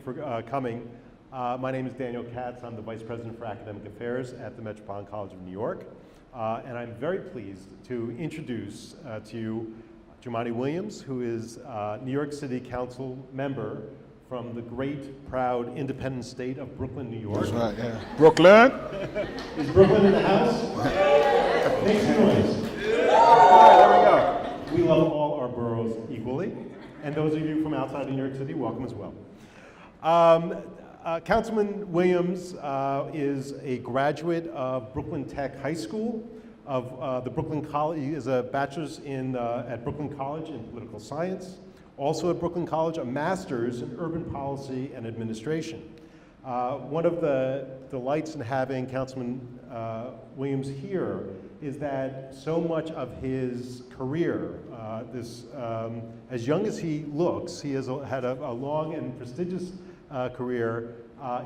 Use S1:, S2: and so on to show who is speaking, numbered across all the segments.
S1: for coming. My name is Daniel Katz. I'm the Vice President for Academic Affairs at the Metropolitan College of New York. And I'm very pleased to introduce to you Jumaane Williams, who is New York City Council member from the great, proud, independent state of Brooklyn, New York.
S2: That's right, yeah. Brooklyn?
S1: Is Brooklyn in the house? Make some noise. All right, there we go. We love all our boroughs equally. And those of you from outside of New York City, welcome as well. Councilman Williams is a graduate of Brooklyn Tech High School, of the Brooklyn College. He is a bachelor's at Brooklyn College in political science. Also at Brooklyn College, a master's in urban policy and administration. One of the delights in having Councilman Williams here is that so much of his career, as young as he looks, he has had a long and prestigious career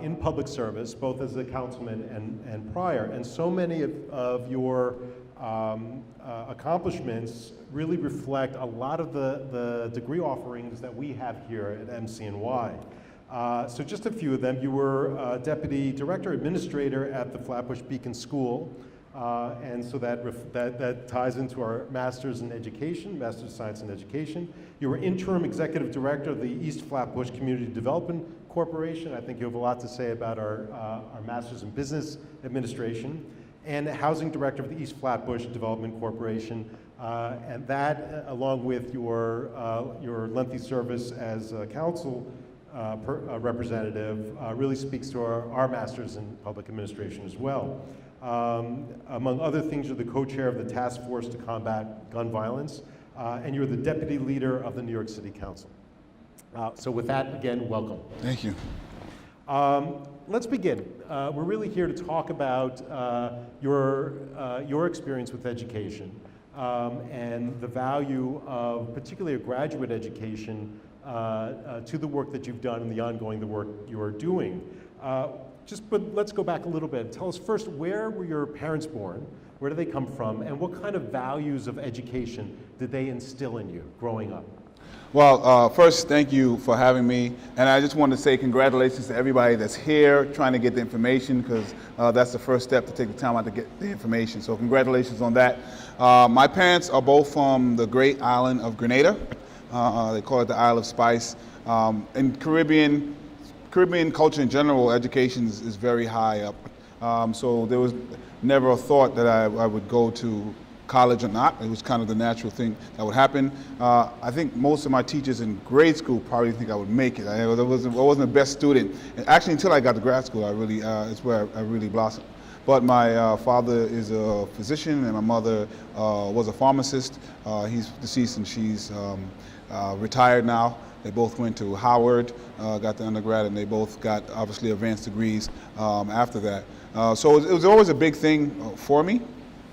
S1: in public service, both as a councilman and prior. And so many of your accomplishments really reflect a lot of the degree offerings that we have here at MCNY. So just a few of them. You were Deputy Director Administrator at the Flatbush Beacon School, and so that ties into our Master's in Education, Master's of Science in Education. You were Interim Executive Director of the East Flatbush Community Development Corporation. I think you have a lot to say about our Master's in Business Administration. And Housing Director of the East Flatbush Development Corporation. And that, along with your lengthy service as a council representative, really speaks to our Masters in Public Administration as well. Among other things, you're the co-chair of the Task Force to Combat Gun Violence, and you're the deputy leader of the New York City Council. So with that, again, welcome.
S2: Thank you.
S1: Let's begin. We're really here to talk about your experience with education and the value of particularly a graduate education to the work that you've done and the ongoing work you're doing. But let's go back a little bit. Tell us first, where were your parents born? Where do they come from? And what kind of values of education did they instill in you growing up?
S2: Well, first, thank you for having me. And I just want to say congratulations to everybody that's here trying to get the information, because that's the first step, to take the time out to get the information. So congratulations on that. My parents are both from the great island of Grenada. They call it the Isle of Spice. In Caribbean culture in general, education is very high up. So there was never a thought that I would go to college or not. It was kind of the natural thing that would happen. I think most of my teachers in grade school probably think I would make it. I wasn't the best student. And actually, until I got to grad school, it's where I really blossomed. But my father is a physician, and my mother was a pharmacist. He's deceased, and she's retired now. They both went to Howard, got the undergrad, and they both got obviously advanced degrees after that. So it was always a big thing for me.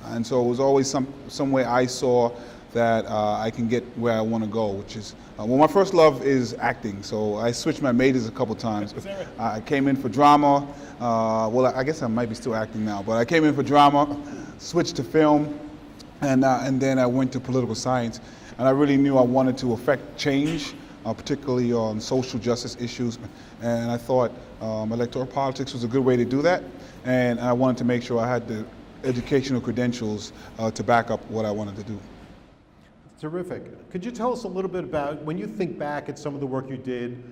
S2: And so it was always some way I saw that I can get where I want to go, which is, well, my first love is acting. So I switched my majors a couple times. I came in for drama. Well, I guess I might be still acting now, but I came in for drama, switched to film, and then I went to political science. And I really knew I wanted to affect change, particularly on social justice issues. And I thought electoral politics was a good way to do that. And I wanted to make sure I had the educational credentials to back up what I wanted to do.
S1: Terrific. Could you tell us a little bit about, when you think back at some of the work you did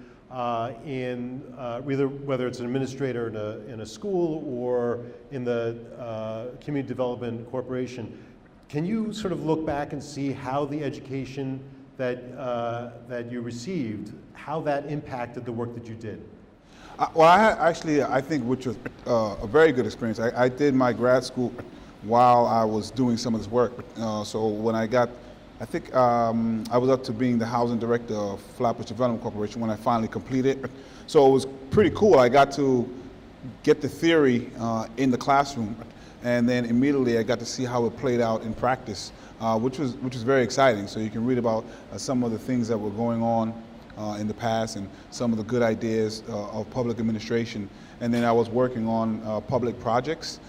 S1: in whether it's an administrator in a school or in the Community Development Corporation, can you sort of look back and see how the education that you received, how that impacted the work that you did?
S2: Well, I think which was a very good experience. I did my grad school while I was doing some of this work. So when I think I was up to being the housing director of Flatbush Development Corporation when I finally completed. So it was pretty cool. I got to get the theory in the classroom, and then immediately I got to see how it played out in practice, which was very exciting. So you can read about some of the things that were going on in the past and some of the good ideas of public administration. And then I was working on public projects.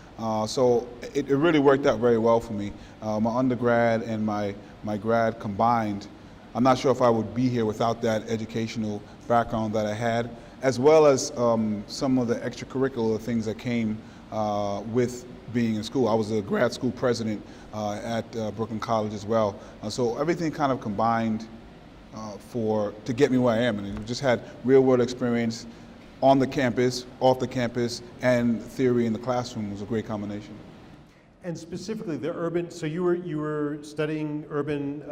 S2: So it really worked out very well for me. My undergrad and my grad combined, I'm not sure if I would be here without that educational background that I had. as well as some of the extracurricular things that came with being in school. I was a grad school president at Brooklyn College as well. So everything kind of combined to get me where I am. And we just had real world experience on the campus, off the campus, and theory in the classroom was a great combination.
S1: And specifically the urban, so you were studying urban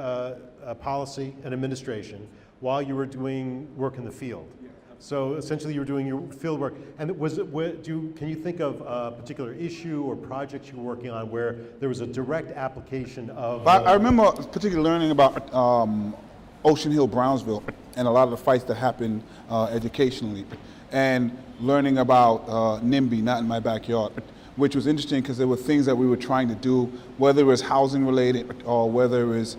S1: policy and administration while you were doing work in the field. Yeah. So essentially you were doing your field work. And can you think of a particular issue or project you were working on where there was a direct application of?
S2: I remember particularly learning about Ocean Hill, Brownsville, and a lot of the fights that happened educationally, and learning about NIMBY, Not in My Backyard, which was interesting because there were things that we were trying to do, whether it was housing related or whether it was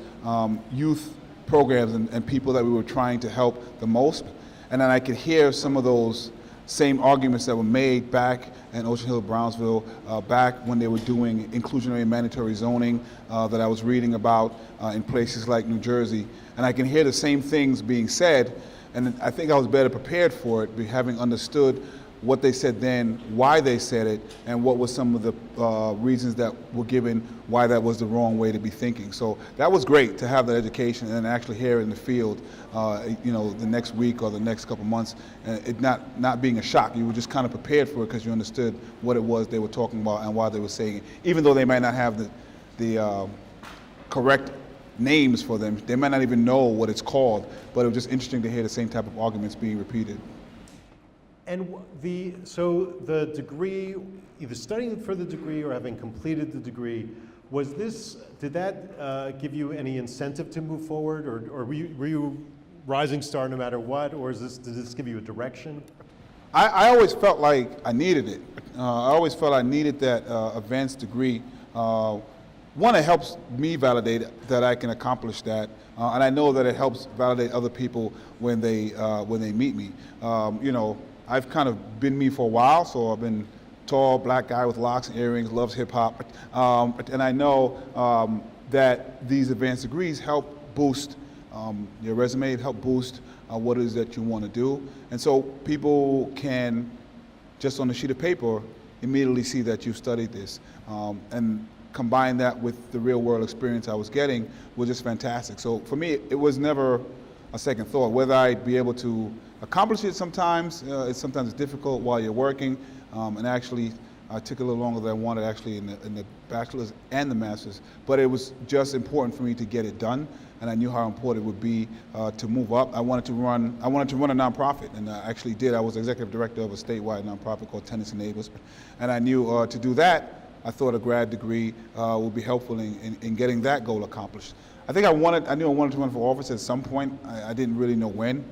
S2: youth programs and people that we were trying to help the most. And then I could hear some of those same arguments that were made back in Ocean Hill, Brownsville, back when they were doing inclusionary and mandatory zoning that I was reading about in places like New Jersey. And I can hear the same things being said, and I think I was better prepared for it, having understood what they said then, why they said it, and what were some of the reasons that were given why that was the wrong way to be thinking. So that was great to have that education and actually hear it in the field, the next week or the next couple months, it not being a shock. You were just kind of prepared for it because you understood what it was they were talking about and why they were saying it. Even though they might not have the correct names for them, they might not even know what it's called, but it was just interesting to hear the same type of arguments being repeated.
S1: And so the degree, either studying for the degree or having completed the degree, did that give you any incentive to move forward, or were you rising star no matter what, or did this give you a direction?
S2: I always felt like I needed it. I always felt I needed that advanced degree. One, it helps me validate that I can accomplish that, and I know that it helps validate other people when they meet me. I've kind of been me for a while, so I've been tall, black guy with locks and earrings, loves hip hop, and I know that these advanced degrees help boost your resume, help boost what it is that you want to do, and so people can, just on a sheet of paper, immediately see that you've studied this, and combine that with the real world experience I was getting was just fantastic. So for me, it was never a second thought. Whether I'd be able to accomplish it sometimes, it's sometimes difficult while you're working, and actually I took a little longer than I wanted actually in the bachelor's and the master's, but it was just important for me to get it done, and I knew how important it would be to move up. I wanted to run a nonprofit, and I actually did. I was executive director of a statewide nonprofit called Tenants and Neighbors, and I knew to do that, I thought a grad degree would be helpful in getting that goal accomplished. I knew I wanted to run for office at some point. I didn't really know when,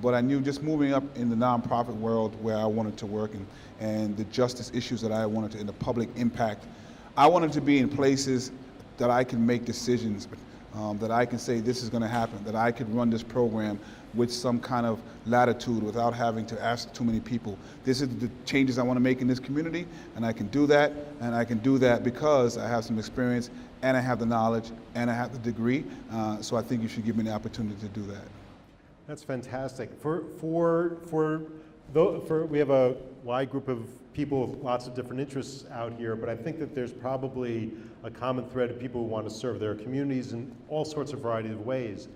S2: but I knew just moving up in the nonprofit world where I wanted to work and the justice issues that I wanted to, in the public impact, I wanted to be in places that I can make decisions, that I can say this is going to happen, that I could run this program with some kind of latitude without having to ask too many people. This is the changes I want to make in this community, and I can do that, and I can do that because I have some experience, and I have the knowledge, and I have the degree, so I think you should give me the opportunity to do that.
S1: That's fantastic. We have a wide group of people with lots of different interests out here, but I think that there's probably a common thread of people who want to serve their communities in all sorts of variety of ways.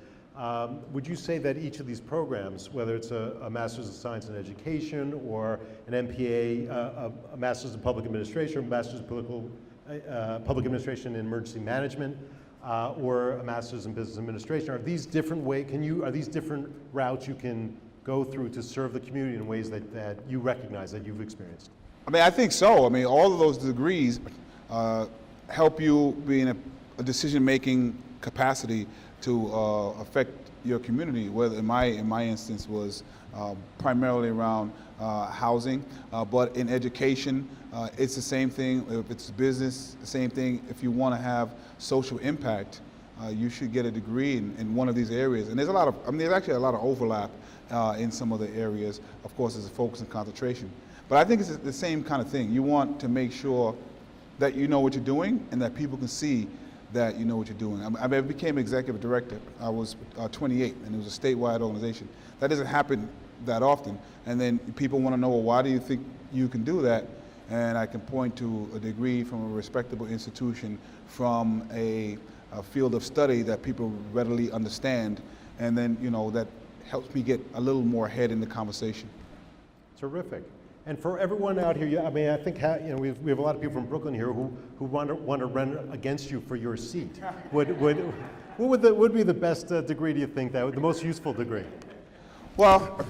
S1: Would you say that each of these programs, whether it's a Master's of Science in Education or an MPA, a Master's in Public Administration, or a Master's in Public Administration and Emergency Management, or a Master's in Business Administration, are these different are these different routes you can go through to serve the community in ways that you recognize, that you've experienced?
S2: I mean, I think so. I mean, all of those degrees help you be in a decision-making capacity to affect your community, whether in my instance was primarily around housing, but in education, it's the same thing. If it's business, the same thing. If you want to have social impact, you should get a degree in one of these areas. And there's actually a lot of overlap in some of the areas. Of course, there's a focus and concentration. But I think it's the same kind of thing. You want to make sure that you know what you're doing and that people can see that you know what you're doing. I became executive director. I was 28, and it was a statewide organization. That doesn't happen that often. And then people want to know, well, why do you think you can do that? And I can point to a degree from a respectable institution, from a field of study that people readily understand, and then, you know, that helps me get a little more ahead in the conversation.
S1: Terrific. And for everyone out here, I mean, I think we have a lot of people from Brooklyn here who want to run against you for your seat. What would be the best degree, do you think, the most useful degree?
S2: Well,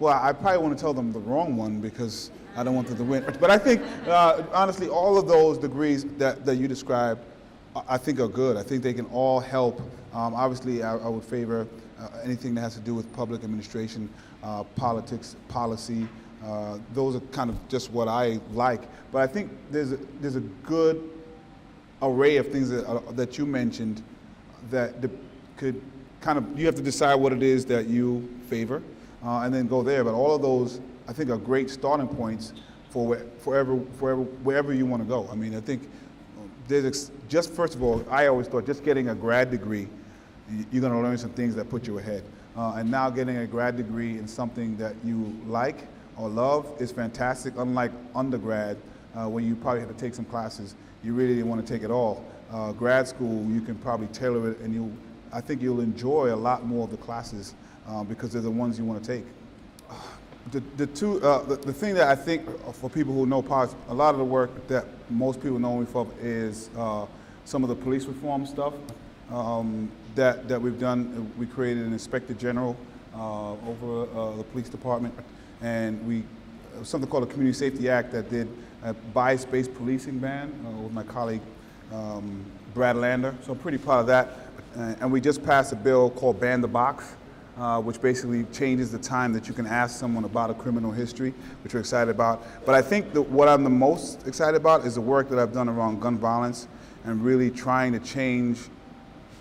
S2: I probably want to tell them the wrong one because I don't want them to win. But I think, honestly, all of those degrees that you described, I think are good. I think they can all help. Obviously, I would favor anything that has to do with public administration, politics, policy. Those are kind of just what I like. But I think there's a good array of things that you mentioned that could kind of, you have to decide what it is that you favor and then go there. But all of those, I think, are great starting points for wherever you want to go. I mean, I think just first of all, I always thought just getting a grad degree, you're going to learn some things that put you ahead. And now getting a grad degree in something that you like or love is fantastic. Unlike undergrad, where you probably had to take some classes, you really didn't want to take it all. Grad school, you can probably tailor it, and I think you'll enjoy a lot more of the classes because they're the ones you want to take. The thing that I think for people who know politics, a lot of the work that most people know me for is some of the police reform stuff that we've done. We created an inspector general over the police department, and something called the Community Safety Act that did a bias-based policing ban with my colleague Brad Lander. So I'm pretty proud of that. And we just passed a bill called Ban the Box, which basically changes the time that you can ask someone about a criminal history, which we're excited about. But I think that what I'm the most excited about is the work that I've done around gun violence and really trying to change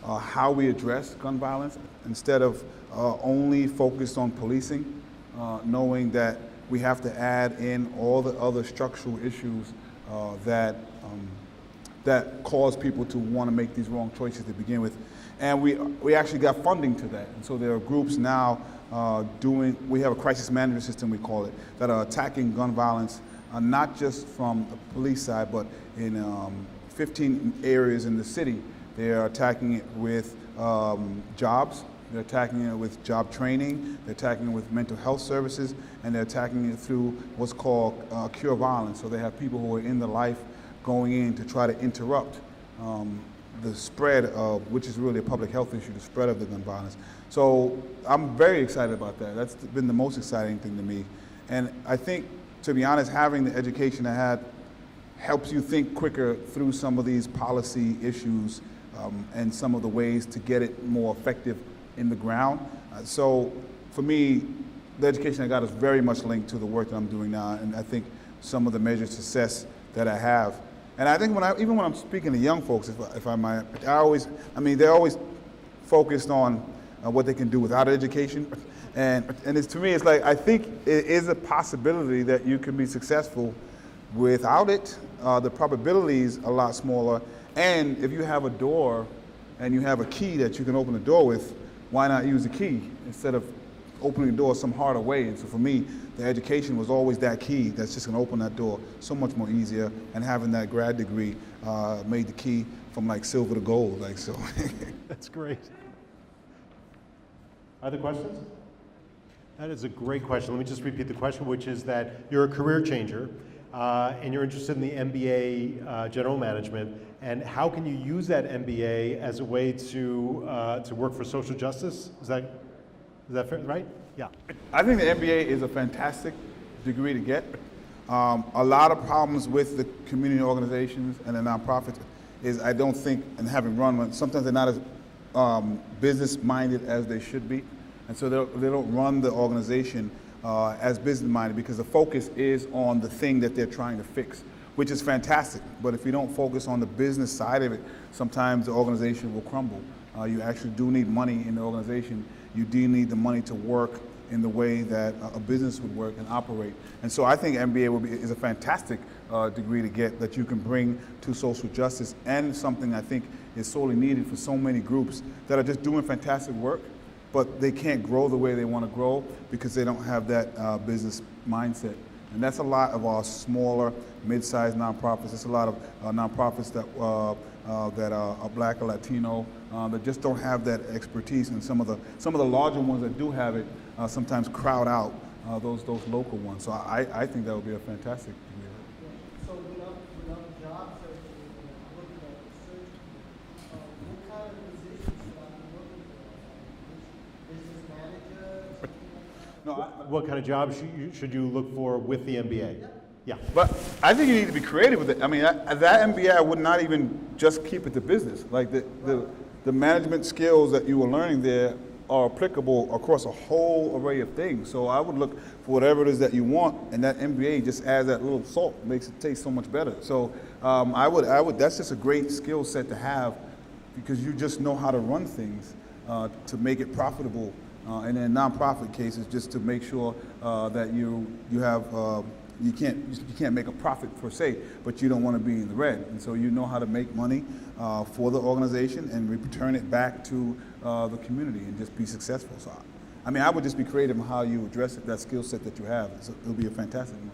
S2: how we address gun violence instead of only focused on policing, knowing that we have to add in all the other structural issues that cause people to want to make these wrong choices to begin with. And we actually got funding to that. And so there are groups now we have a crisis management system, we call it, that are attacking gun violence, not just from the police side, but in 15 areas in the city. They are attacking it with jobs, they're attacking it with job training, they're attacking it with mental health services, and they're attacking it through what's called cure violence. So they have people who are in the life going in to try to interrupt the spread of, which is really a public health issue, the spread of the gun violence. So I'm very excited about that. That's been the most exciting thing to me. And I think, to be honest, having the education I had helps you think quicker through some of these policy issues and some of the ways to get it more effective in the ground. So for me, the education I got is very much linked to the work that I'm doing now, and I think some of the measured success that I have. And I think even when I'm speaking to young folks, if I might, they're always focused on what they can do without education. And to me, it's like, I think it is a possibility that you can be successful without it. The probability is a lot smaller. And if you have a door and you have a key that you can open the door with, why not use the key instead of opening the door some harder way? And so for me, the education was always that key that's just going to open that door so much more easier. And having that grad degree made the key from like silver to gold, like so.
S1: That's great. Other questions? That is a great question. Let me just repeat the question, which is that you're a career changer and you're interested in the MBA general management. And how can you use that MBA as a way to work for social justice? Is that fair, right? Yeah.
S2: I think the MBA is a fantastic degree to get. A lot of problems with the community organizations and the nonprofits is I don't think, and having run one, sometimes they're not as business-minded as they should be. And so they don't run the organization as business-minded because the focus is on the thing that they're trying to fix, which is fantastic. But if you don't focus on the business side of it, sometimes the organization will crumble. You actually do need money in the organization. You do need the money to work in the way that a business would work and operate. And so I think MBA is a fantastic degree to get that you can bring to social justice, and something I think is sorely needed for so many groups that are just doing fantastic work, but they can't grow the way they want to grow because they don't have that business mindset. And that's a lot of our smaller, mid-sized nonprofits. There's a lot of nonprofits that are Black or Latino that just don't have that expertise, and some of the larger ones that do have it sometimes crowd out those local ones. So I think that would be a fantastic.
S3: So without job searching and looking at research, what kind of positions should I be looking for? Business manager?
S2: No,
S1: What kind of jobs should you look for with the MBA? Yeah.
S2: but I think you need to be creative with it. I mean, that MBA, I would not even just keep it to business. Like the management skills that you were learning there are applicable across a whole array of things. So I would look for whatever it is that you want, and that MBA just adds that little salt, makes it taste so much better. So I would. That's just a great skill set to have, because you just know how to run things to make it profitable. And in nonprofit cases, just to make sure that you have you can't make a profit per se, but you don't want to be in the red, and so you know how to make money for the organization and return it back to the community and just be successful. So, I mean, I would just be creative in how you address it, that skill set that you have. So it'll be a fantastic one.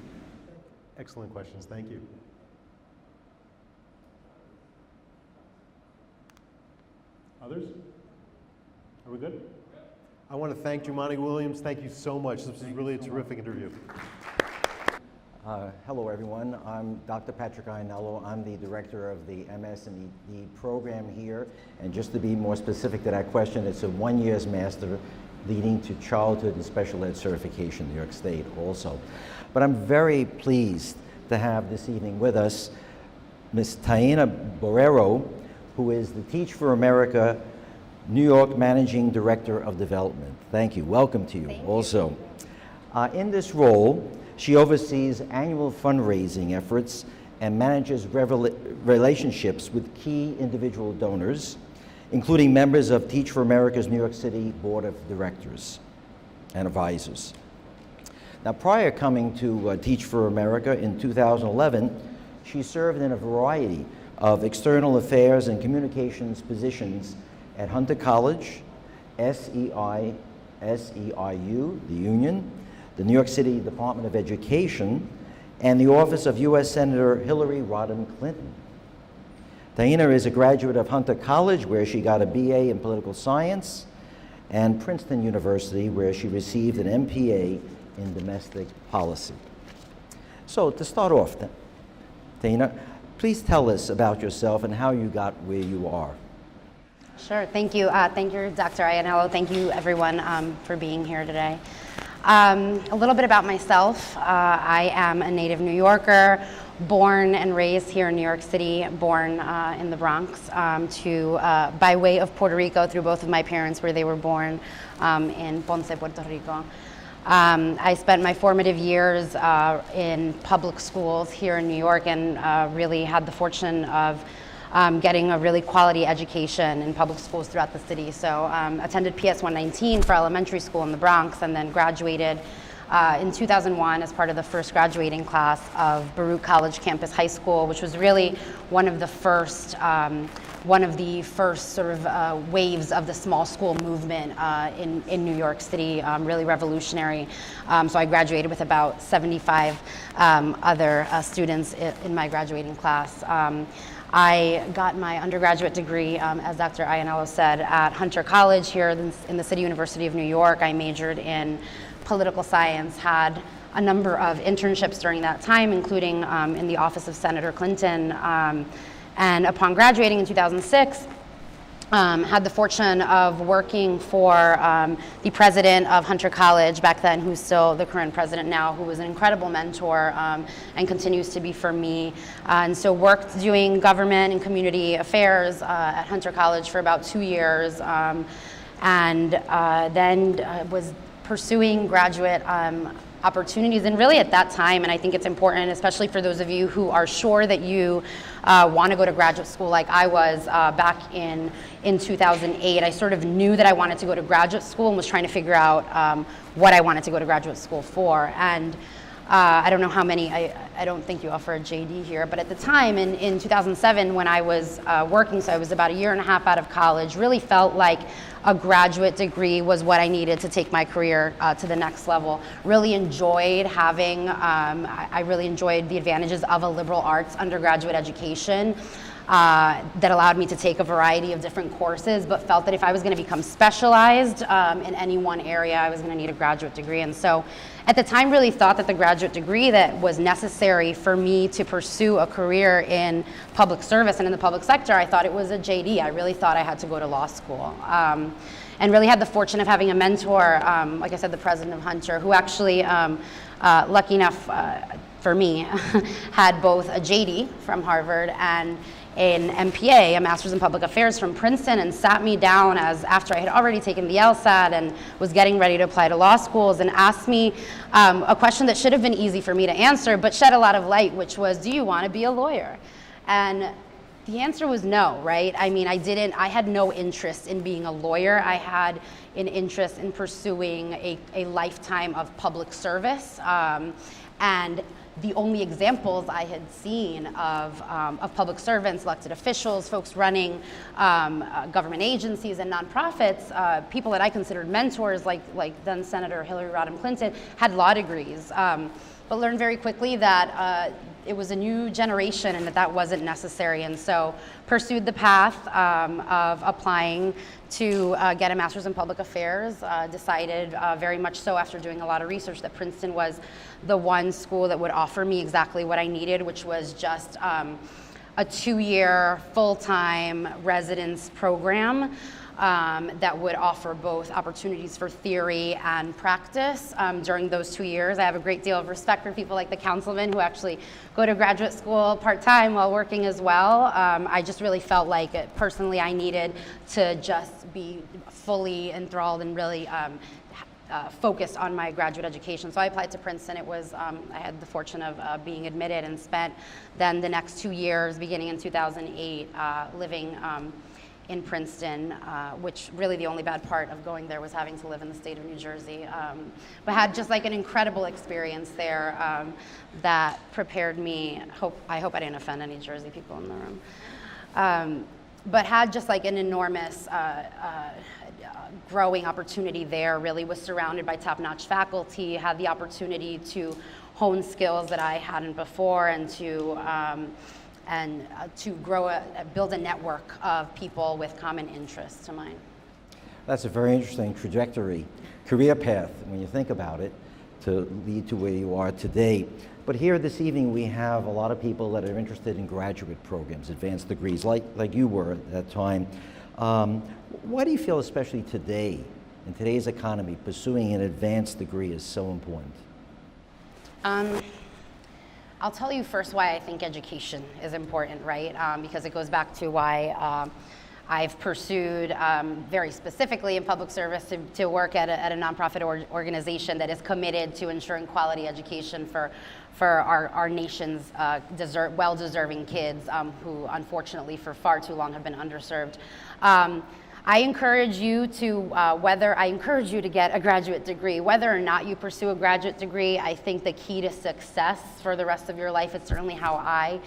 S1: Excellent questions. Thank you. Others? Are we good? I want to thank Jumaane Williams. Thank you so much. This was really a terrific interview.
S4: Hello, everyone. I'm Dr. Patrick Iannello. I'm the director of the MS and ED program here. And just to be more specific to that question, it's a 1 year's master leading to childhood and special ed certification in New York State also. But I'm very pleased to have this evening with us Ms. Taina Borrero, who is the Teach for America New York Managing Director of Development. Thank you. Welcome to you also. In this role, she oversees annual fundraising efforts and manages relationships with key individual donors, including members of Teach for America's New York City Board of Directors and Advisors. Now, prior coming to Teach for America in 2011, she served in a variety of external affairs and communications positions at Hunter College, SEI, SEIU, the union, the New York City Department of Education, and the office of U.S. Senator Hillary Rodham Clinton. Taina is a graduate of Hunter College, where she got a BA in political science, and Princeton University, where she received an MPA in domestic policy. So to start off, Taina, please tell us about yourself and how you got where you are.
S5: Sure, thank you. Thank you, Dr. Iannello. Thank you, everyone, for being here today. A little bit about myself. I am a native New Yorker, born and raised here in New York City, born in the Bronx, by way of Puerto Rico through both of my parents, where they were born in Ponce, Puerto Rico. I spent my formative years in public schools here in New York, and really had the fortune of getting a really quality education in public schools throughout the city. So attended PS 119 for elementary school in the Bronx, and then graduated in 2001 as part of the first graduating class of Baruch College Campus High School, which was really one of the first sort of waves of the small school movement in New York City, really revolutionary. So I graduated with about 75 other students in my graduating class. I got my undergraduate degree, as Dr. Iannello said, at Hunter College here in the City University of New York. I majored in political science, had a number of internships during that time, including in the office of Senator Clinton. And upon graduating in 2006, had the fortune of working for the president of Hunter College back then, who's still the current president now, who was an incredible mentor and continues to be for me. And so worked doing government and community affairs at Hunter College for about 2 years, and then was pursuing graduate opportunities. And really at that time, and I think it's important, especially for those of you who are sure that you want to go to graduate school like I was back in 2008, I sort of knew that I wanted to go to graduate school and was trying to figure out what I wanted to go to graduate school for. And I don't know how many, I don't think you offer a JD here, but at the time in 2007 when I was working, so I was about a year and a half out of college, really felt like a graduate degree was what I needed to take my career to the next level. Really enjoyed having, I really enjoyed the advantages of a liberal arts undergraduate education. That allowed me to take a variety of different courses, but felt that if I was going to become specialized in any one area, I was going to need a graduate degree. And so at the time really thought that the graduate degree that was necessary for me to pursue a career in public service and in the public sector, I thought it was a JD. I really thought I had to go to law school. And really had the fortune of having a mentor, like I said, the president of Hunter, who actually, lucky enough for me, had both a JD from Harvard and an MPA, a Master's in Public Affairs from Princeton, and sat me down after I had already taken the LSAT and was getting ready to apply to law schools, and asked me a question that should have been easy for me to answer, but shed a lot of light, which was, do you want to be a lawyer? And the answer was no, right? I mean, I had no interest in being a lawyer. I had an interest in pursuing a lifetime of public service, and the only examples I had seen of public servants, elected officials, folks running government agencies and nonprofits, people that I considered mentors, like then Senator Hillary Rodham Clinton, had law degrees, but learned very quickly that it was a new generation and that wasn't necessary, and so pursued the path of applying to get a Master's in Public Affairs. Decided very much so after doing a lot of research that Princeton was the one school that would offer me exactly what I needed, which was just a 2-year full-time residence program that would offer both opportunities for theory and practice during those 2 years. I have a great deal of respect for people like the Councilman who actually go to graduate school part-time while working as well. I just really felt like personally I needed to just be fully enthralled and really focused on my graduate education. So I applied to Princeton. It was, I had the fortune of being admitted and spent then the next 2 years, beginning in 2008, living in Princeton, which really the only bad part of going there was having to live in the state of New Jersey. But had just like an incredible experience there that prepared me. I hope I didn't offend any Jersey people in the room. But had just like an enormous growing opportunity there, really was surrounded by top-notch faculty, had the opportunity to hone skills that I hadn't before, and to build a network of people with common interests to mine.
S4: That's a very interesting trajectory, career path, when you think about it, to lead to where you are today. But here this evening we have a lot of people that are interested in graduate programs, advanced degrees, like you were at that time. Why do you feel, especially today, in today's economy, pursuing an advanced degree is so important?
S5: I'll tell you first why I think education is important, right? Because it goes back to why I've pursued very specifically in public service to work at a nonprofit organization that is committed to ensuring quality education for our nation's well-deserving kids who unfortunately for far too long have been underserved. I encourage you to get a graduate degree. Whether or not you pursue a graduate degree, I think the key to success for the rest of your life, it's certainly how I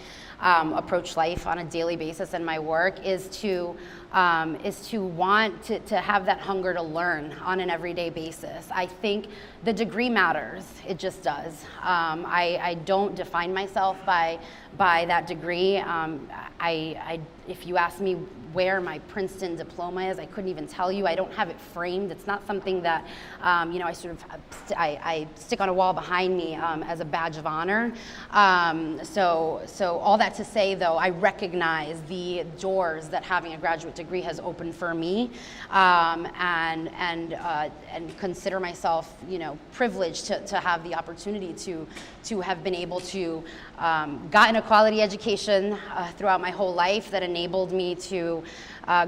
S5: approach life on a daily basis in my work, is to want to have that hunger to learn on an everyday basis. I think the degree matters. It just does. I don't define myself by that degree. If you ask me where my Princeton diploma is, I couldn't even tell you. I don't have it framed. It's not something that I stick on a wall behind me as a badge of honor. So all that to say, though, I recognize the doors that having a graduate degree has opened for me, and consider myself, privileged to have the opportunity to have been able to gotten a quality education throughout my whole life that enabled me to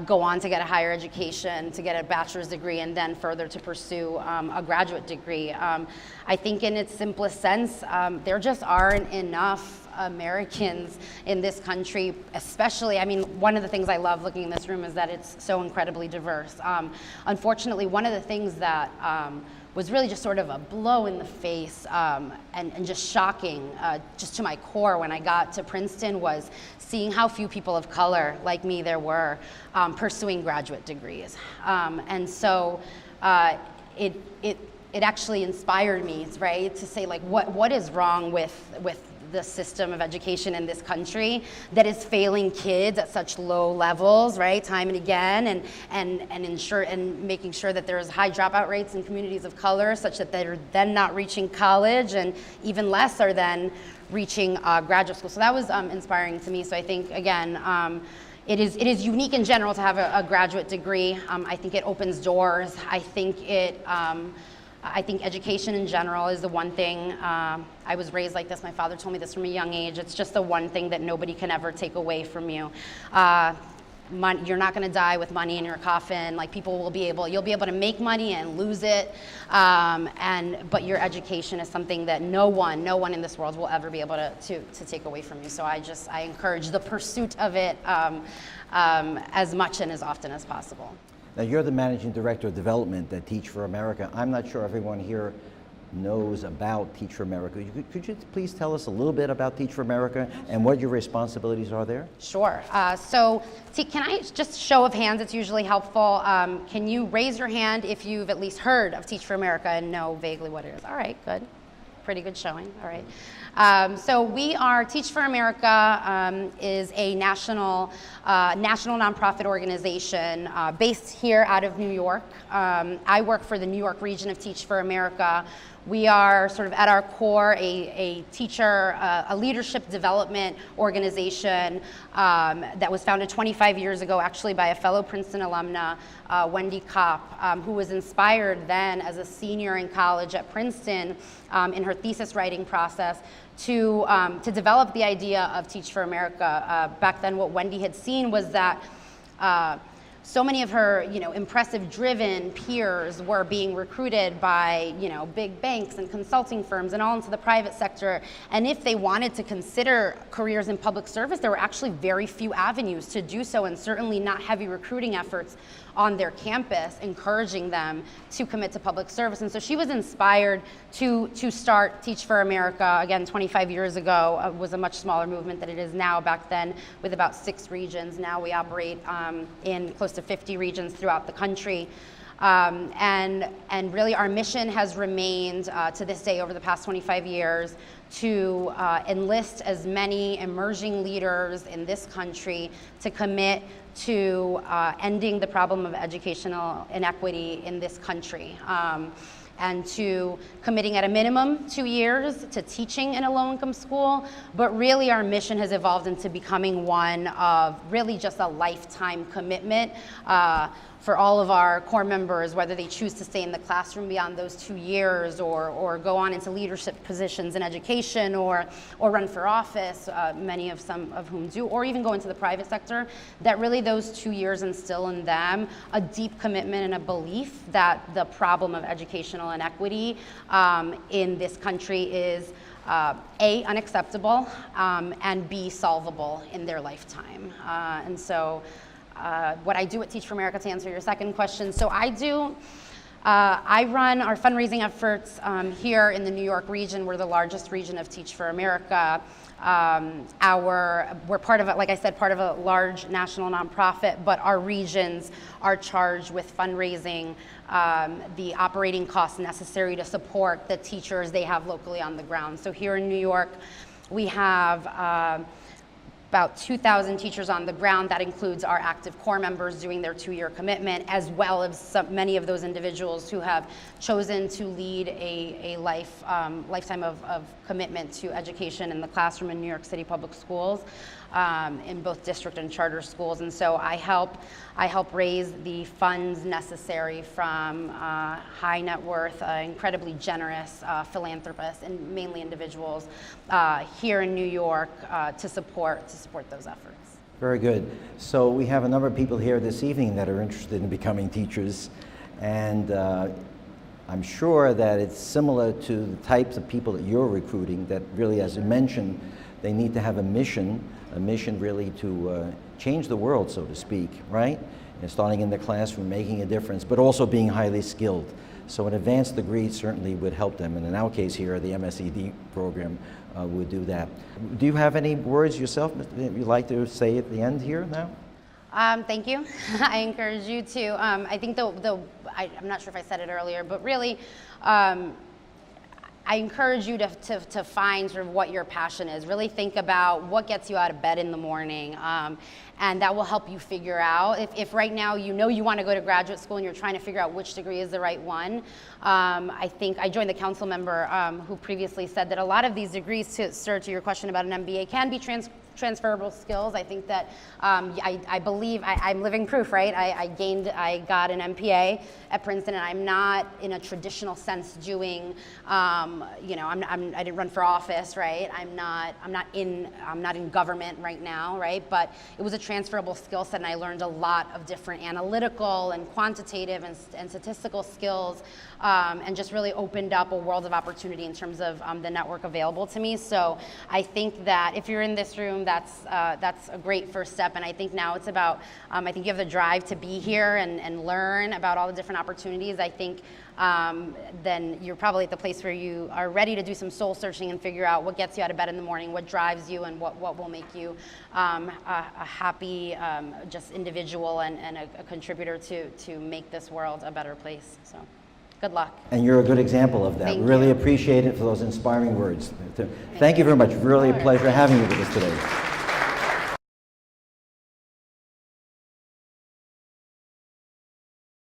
S5: go on to get a higher education, to get a bachelor's degree, and then further to pursue a graduate degree. I think in its simplest sense, there just aren't enough Americans in this country, especially, one of the things I love looking in this room is that it's so incredibly diverse. Unfortunately, one of the things that was really just sort of a blow in the face and just shocking, just to my core when I got to Princeton, was seeing how few people of color like me there were pursuing graduate degrees. And so it actually inspired me, right, to say, like, what is wrong with the system of education in this country that is failing kids at such low levels, right, time and again, and making sure that there's high dropout rates in communities of color, such that they're then not reaching college, and even less are then reaching graduate school. So that was inspiring to me. So I think, again, it is unique in general to have a graduate degree. I think it opens doors. I think education in general is the one thing. I was raised like this. My father told me this from a young age. It's just the one thing that nobody can ever take away from you. You're not going to die with money in your coffin. Like, you'll be able to make money and lose it. But your education is something that no one in this world will ever be able to take away from you. So I encourage the pursuit of it as much and as often as possible.
S4: Now, you're the Managing Director of Development at Teach for America. I'm not sure everyone here knows about Teach for America. Could you please tell us a little bit about Teach for America and what your responsibilities are there?
S5: Sure. Can I just show of hands? It's usually helpful. Can you raise your hand if you've at least heard of Teach for America and know vaguely what it is? All right, good. Pretty good showing. All right. So we are, Teach for America is a national nonprofit organization based here out of New York. I work for the New York region of Teach for America. We are sort of at our core a leadership development organization that was founded 25 years ago, actually, by a fellow Princeton alumna, Wendy Kopp, who was inspired then as a senior in college at Princeton in her thesis writing process to develop the idea of Teach for America. Back then, what Wendy had seen was that so many of her, impressive, driven peers were being recruited by, big banks and consulting firms and all into the private sector. And if they wanted to consider careers in public service, there were actually very few avenues to do so, and certainly not heavy recruiting efforts on their campus encouraging them to commit to public service. And so she was inspired to start Teach for America, again, 25 years ago. It was a much smaller movement than it is now. Back then, with about 6 regions. Now we operate in close to 50 regions throughout the country. And really our mission has remained to this day, over the past 25 years, to enlist as many emerging leaders in this country to commit to ending the problem of educational inequity in this country. And to committing at a minimum 2 years to teaching in a low-income school. But really our mission has evolved into becoming one of really just a lifetime commitment for all of our core members, whether they choose to stay in the classroom beyond those 2 years or go on into leadership positions in education or run for office, some of whom do, or even go into the private sector, that really those 2 years instill in them a deep commitment and a belief that the problem of educational inequity in this country is A, unacceptable, and B, solvable in their lifetime. And so what I do at Teach for America, to answer your second question, so I run our fundraising efforts here in the New York region. We're the largest region of Teach for America. We're part of, like I said, part of a large national nonprofit, but our regions are charged with fundraising the operating costs necessary to support the teachers they have locally on the ground. So here in New York, we have about 2,000 teachers on the ground. That includes our active core members doing their 2-year commitment, as well as many of those individuals who have chosen to lead a lifetime of commitment to education in the classroom in New York City public schools, in both district and charter schools. And so I help raise the funds necessary from high net worth, incredibly generous philanthropists, and mainly individuals here in New York to support those efforts.
S4: Very good. So we have a number of people here this evening that are interested in becoming teachers, and I'm sure that it's similar to the types of people that you're recruiting, that really, as you mentioned, they need to have a mission really to change the world, so to speak, right? And starting in the classroom, making a difference, but also being highly skilled. So an advanced degree certainly would help them, and in our case here, the MSED program would do that. Do you have any words yourself that you'd like to say at the end here now?
S5: Thank you. I encourage you to. I think I'm not sure if I said it earlier, but really, I encourage you to find sort of what your passion is. Really think about what gets you out of bed in the morning, and that will help you figure out. If right now you know you want to go to graduate school and you're trying to figure out which degree is the right one, I think I joined the council member who previously said that a lot of these degrees, to your question about an MBA, can be transferable skills. I think that I believe I'm living proof, right? I got an MPA at Princeton, and I'm not in a traditional sense doing, I didn't run for office, right? I'm not in government right now, right? But it was a transferable skill set, and I learned a lot of different analytical and quantitative and statistical skills, and just really opened up a world of opportunity in terms of the network available to me. So I think that if you're in this room, that's a great first step. And I think now it's about, I think you have the drive to be here and learn about all the different opportunities. I think then you're probably at the place where you are ready to do some soul searching and figure out what gets you out of bed in the morning, what drives you, and what will make you a happy just individual and a contributor to make this world a better place. So good luck.
S4: And you're a good example of that.
S5: Thank
S4: Really
S5: you.
S4: appreciate it for those inspiring words. Thank you very much. Really a pleasure having you with us today.